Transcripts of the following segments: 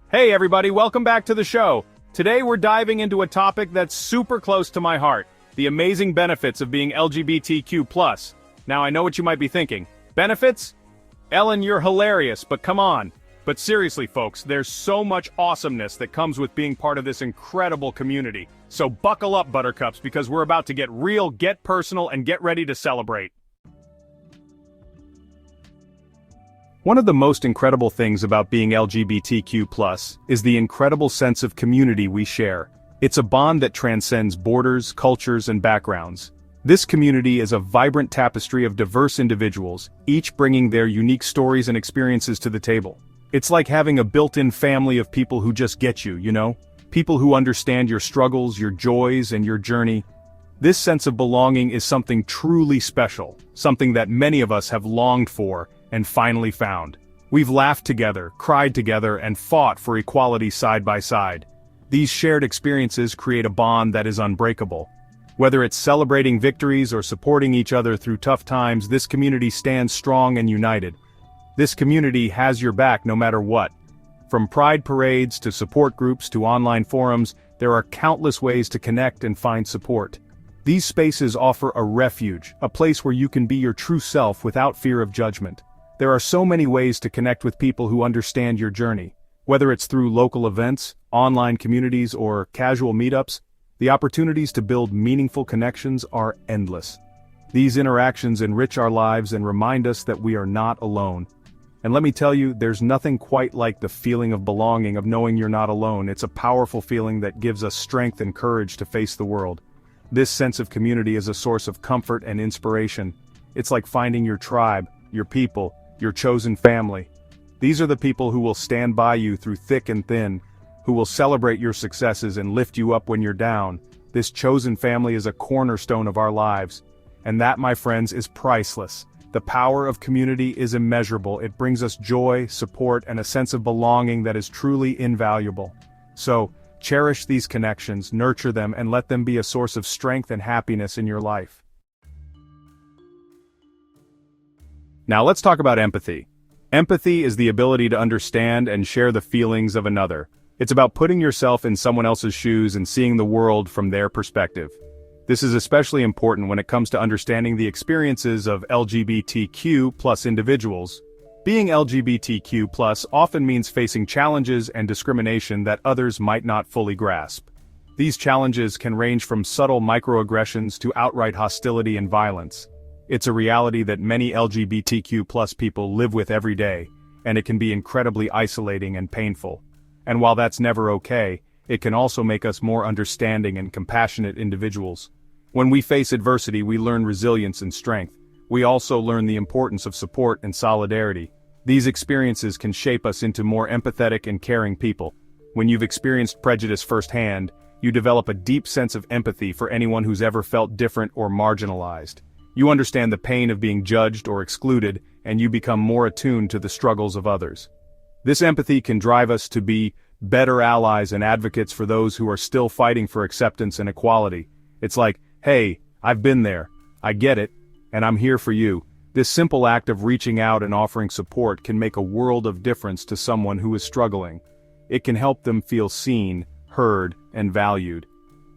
Hey everybody, welcome back to the show. Today we're diving into a topic that's super close to my heart, the amazing benefits of being LGBTQ+. Now I know what you might be thinking. Benefits? Ellen, you're hilarious, but come on. But seriously folks, there's so much awesomeness that comes with being part of this incredible community. So buckle up, Buttercups, because we're about to get real, get personal, and get ready to celebrate. One of the most incredible things about being LGBTQ+ is the incredible sense of community we share. It's a bond that transcends borders, cultures, and backgrounds. This community is a vibrant tapestry of diverse individuals, each bringing their unique stories and experiences to the table. It's like having a built-in family of people who just get you, you know? People who understand your struggles, your joys, and your journey. This sense of belonging is something truly special, something that many of us have longed for and finally found. We've laughed together, cried together, and fought for equality side by side. These shared experiences create a bond that is unbreakable. Whether it's celebrating victories or supporting each other through tough times, this community stands strong and united. This community has your back no matter what. From pride parades to support groups to online forums, there are countless ways to connect and find support. These spaces offer a refuge, a place where you can be your true self without fear of judgment. There are so many ways to connect with people who understand your journey. Whether it's through local events, online communities, or casual meetups, the opportunities to build meaningful connections are endless. These interactions enrich our lives and remind us that we are not alone. And let me tell you, there's nothing quite like the feeling of belonging, of knowing you're not alone. It's a powerful feeling that gives us strength and courage to face the world. This sense of community is a source of comfort and inspiration. It's like finding your tribe, your people, your chosen family. These are the people who will stand by you through thick and thin, who will celebrate your successes and lift you up when you're down. This chosen family is a cornerstone of our lives. And that, my friends, is priceless. The power of community is immeasurable. It brings us joy, support, and a sense of belonging that is truly invaluable. So, cherish these connections, nurture them, and let them be a source of strength and happiness in your life. Now let's talk about empathy. Empathy is the ability to understand and share the feelings of another. It's about putting yourself in someone else's shoes and seeing the world from their perspective. This is especially important when it comes to understanding the experiences of LGBTQ+ individuals. Being LGBTQ+ often means facing challenges and discrimination that others might not fully grasp. These challenges can range from subtle microaggressions to outright hostility and violence. It's a reality that many LGBTQ+ people live with every day, and it can be incredibly isolating and painful. And while that's never okay, it can also make us more understanding and compassionate individuals. When we face adversity, we learn resilience and strength. We also learn the importance of support and solidarity. These experiences can shape us into more empathetic and caring people. When you've experienced prejudice firsthand, you develop a deep sense of empathy for anyone who's ever felt different or marginalized. You understand the pain of being judged or excluded, and you become more attuned to the struggles of others. This empathy can drive us to be better allies and advocates for those who are still fighting for acceptance and equality. It's like, hey, I've been there, I get it, and I'm here for you. This simple act of reaching out and offering support can make a world of difference to someone who is struggling. It can help them feel seen, heard, and valued.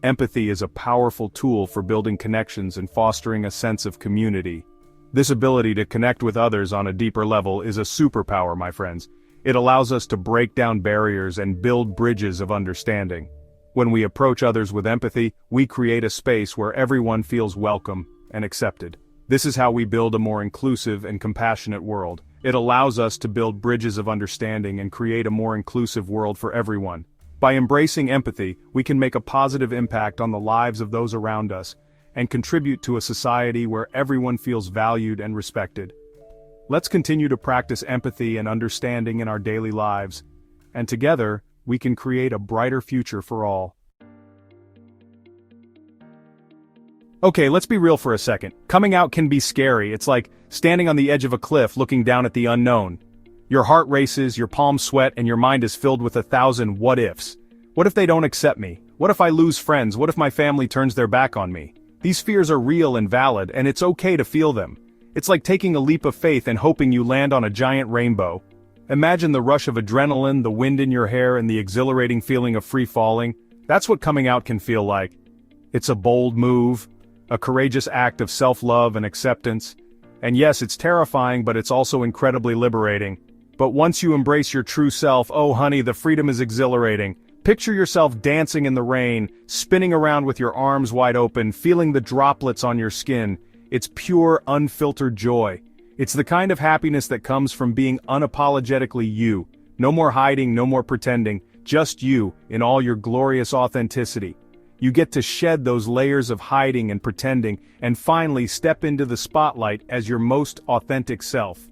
Empathy is a powerful tool for building connections and fostering a sense of community. This ability to connect with others on a deeper level is a superpower, my friends. It allows us to break down barriers and build bridges of understanding. When we approach others with empathy, we create a space where everyone feels welcome and accepted. This is how we build a more inclusive and compassionate world. It allows us to build bridges of understanding and create a more inclusive world for everyone. By embracing empathy, we can make a positive impact on the lives of those around us, and contribute to a society where everyone feels valued and respected. Let's continue to practice empathy and understanding in our daily lives, and together, we can create a brighter future for all. Okay, let's be real for a second. Coming out can be scary. It's like standing on the edge of a cliff looking down at the unknown. Your heart races, your palms sweat, and your mind is filled with 1,000 what-ifs. What if they don't accept me? What if I lose friends? What if my family turns their back on me? These fears are real and valid, and it's okay to feel them. It's like taking a leap of faith and hoping you land on a giant rainbow. Imagine the rush of adrenaline, the wind in your hair, and the exhilarating feeling of free falling. That's what coming out can feel like. It's a bold move, a courageous act of self-love and acceptance. And yes, it's terrifying, but it's also incredibly liberating. But once you embrace your true self, oh honey, the freedom is exhilarating. Picture yourself dancing in the rain, spinning around with your arms wide open, feeling the droplets on your skin. It's pure, unfiltered joy. It's the kind of happiness that comes from being unapologetically you. No more hiding, no more pretending, just you, in all your glorious authenticity. You get to shed those layers of hiding and pretending, and finally step into the spotlight as your most authentic self.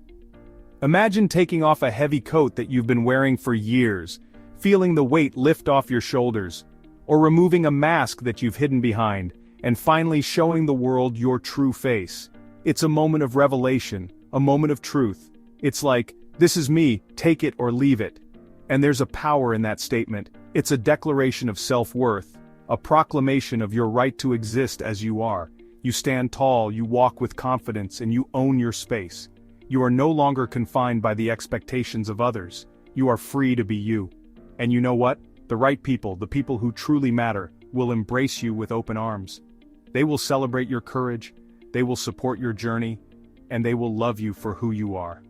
Imagine taking off a heavy coat that you've been wearing for years, feeling the weight lift off your shoulders, or removing a mask that you've hidden behind, and finally showing the world your true face. It's a moment of revelation, a moment of truth. It's like, this is me, take it or leave it. And there's a power in that statement. It's a declaration of self-worth, a proclamation of your right to exist as you are. You stand tall, you walk with confidence, and you own your space. You are no longer confined by the expectations of others. You are free to be you. And you know what? The right people, the people who truly matter, will embrace you with open arms. They will celebrate your courage, they will support your journey, and they will love you for who you are.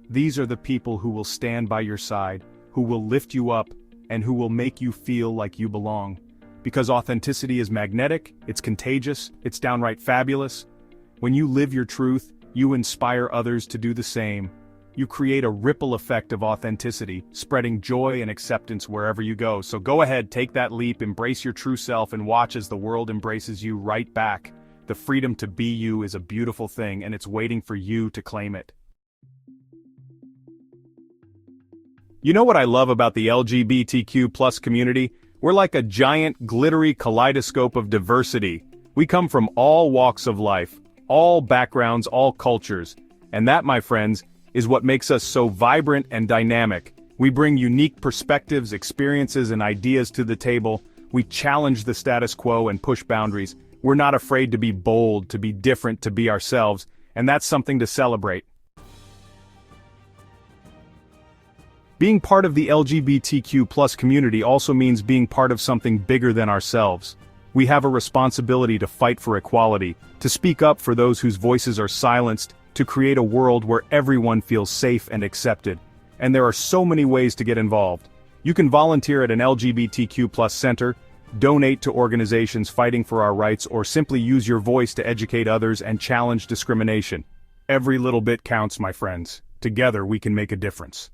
These are the people who will stand by your side, who will lift you up, and who will make you feel like you belong. Because authenticity is magnetic, it's contagious, it's downright fabulous. When you live your truth, you inspire others to do the same. You create a ripple effect of authenticity, spreading joy and acceptance wherever you go. So go ahead, take that leap, embrace your true self, and watch as the world embraces you right back. The freedom to be you is a beautiful thing, and it's waiting for you to claim it. You know what I love about the LGBTQ+ community? We're like a giant, glittery kaleidoscope of diversity. We come from all walks of life, all backgrounds, all cultures. And that, my friends, is what makes us so vibrant and dynamic. We bring unique perspectives, experiences, and ideas to the table. We challenge the status quo and push boundaries. We're not afraid to be bold, to be different, to be ourselves, and that's something to celebrate. Being part of the LGBTQ+ community also means being part of something bigger than ourselves. We have a responsibility to fight for equality, to speak up for those whose voices are silenced, to create a world where everyone feels safe and accepted. And there are so many ways to get involved. You can volunteer at an LGBTQ+ center, donate to organizations fighting for our rights, or simply use your voice to educate others and challenge discrimination. Every little bit counts, my friends. Together we can make a difference.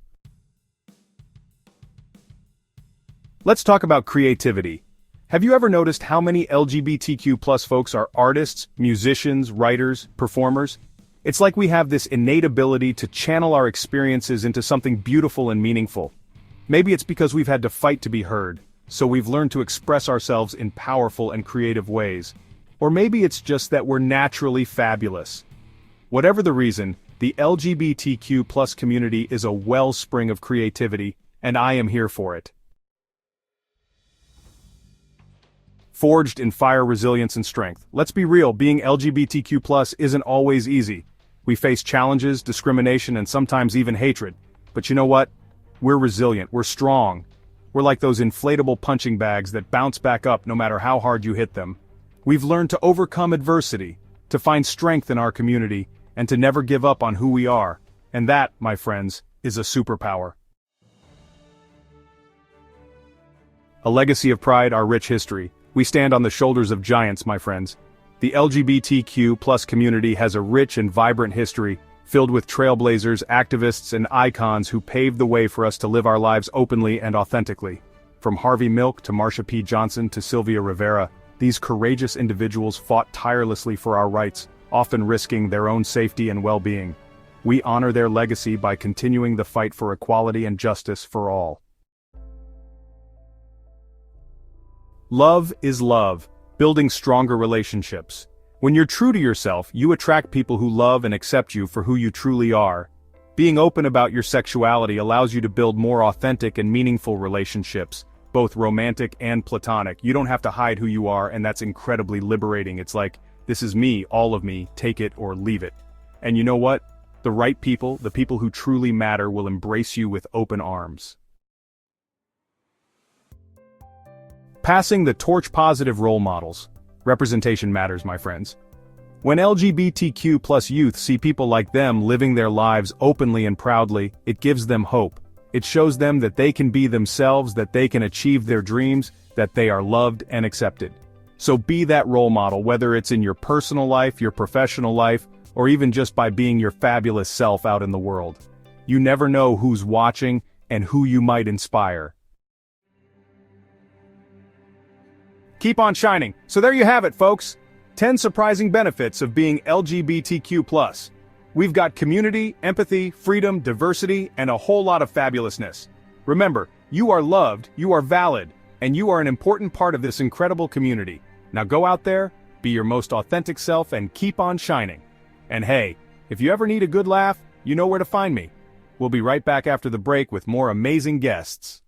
Let's talk about creativity. Have you ever noticed how many LGBTQ+ folks are artists, musicians, writers, performers? It's like we have this innate ability to channel our experiences into something beautiful and meaningful. Maybe it's because we've had to fight to be heard, so we've learned to express ourselves in powerful and creative ways. Or maybe it's just that we're naturally fabulous. Whatever the reason, the LGBTQ+ community is a wellspring of creativity, and I am here for it. Forged in fire, resilience, and strength. Let's be real, being LGBTQ+ isn't always easy. We face challenges, discrimination, and sometimes even hatred. But you know what? We're resilient, we're strong. We're like those inflatable punching bags that bounce back up no matter how hard you hit them. We've learned to overcome adversity, to find strength in our community, and to never give up on who we are. And that, my friends, is a superpower. A legacy of pride, our rich history. We stand on the shoulders of giants, my friends. The LGBTQ+ community has a rich and vibrant history, filled with trailblazers, activists, and icons who paved the way for us to live our lives openly and authentically. From Harvey Milk to Marsha P. Johnson to Sylvia Rivera, these courageous individuals fought tirelessly for our rights, often risking their own safety and well-being. We honor their legacy by continuing the fight for equality and justice for all. Love is love, building stronger relationships. When you're true to yourself, you attract people who love and accept you for who you truly are. Being open about your sexuality allows you to build more authentic and meaningful relationships, both romantic and platonic. You don't have to hide who you are, and that's incredibly liberating. It's like, this is me, all of me, take it or leave it. And you know what? The right people, the people who truly matter, will embrace you with open arms. Passing the torch: positive role models. Representation matters, my friends. When LGBTQ+ youth see people like them living their lives openly and proudly, it gives them hope. It shows them that they can be themselves, that they can achieve their dreams, that they are loved and accepted. So be that role model, whether it's in your personal life, your professional life, or even just by being your fabulous self out in the world. You never know who's watching and who you might inspire. Keep on shining. So there you have it, folks. 10 surprising benefits of being LGBTQ+. We've got community, empathy, freedom, diversity, and a whole lot of fabulousness. Remember, you are loved, you are valid, and you are an important part of this incredible community. Now go out there, be your most authentic self, and keep on shining. And hey, if you ever need a good laugh, you know where to find me. We'll be right back after the break with more amazing guests.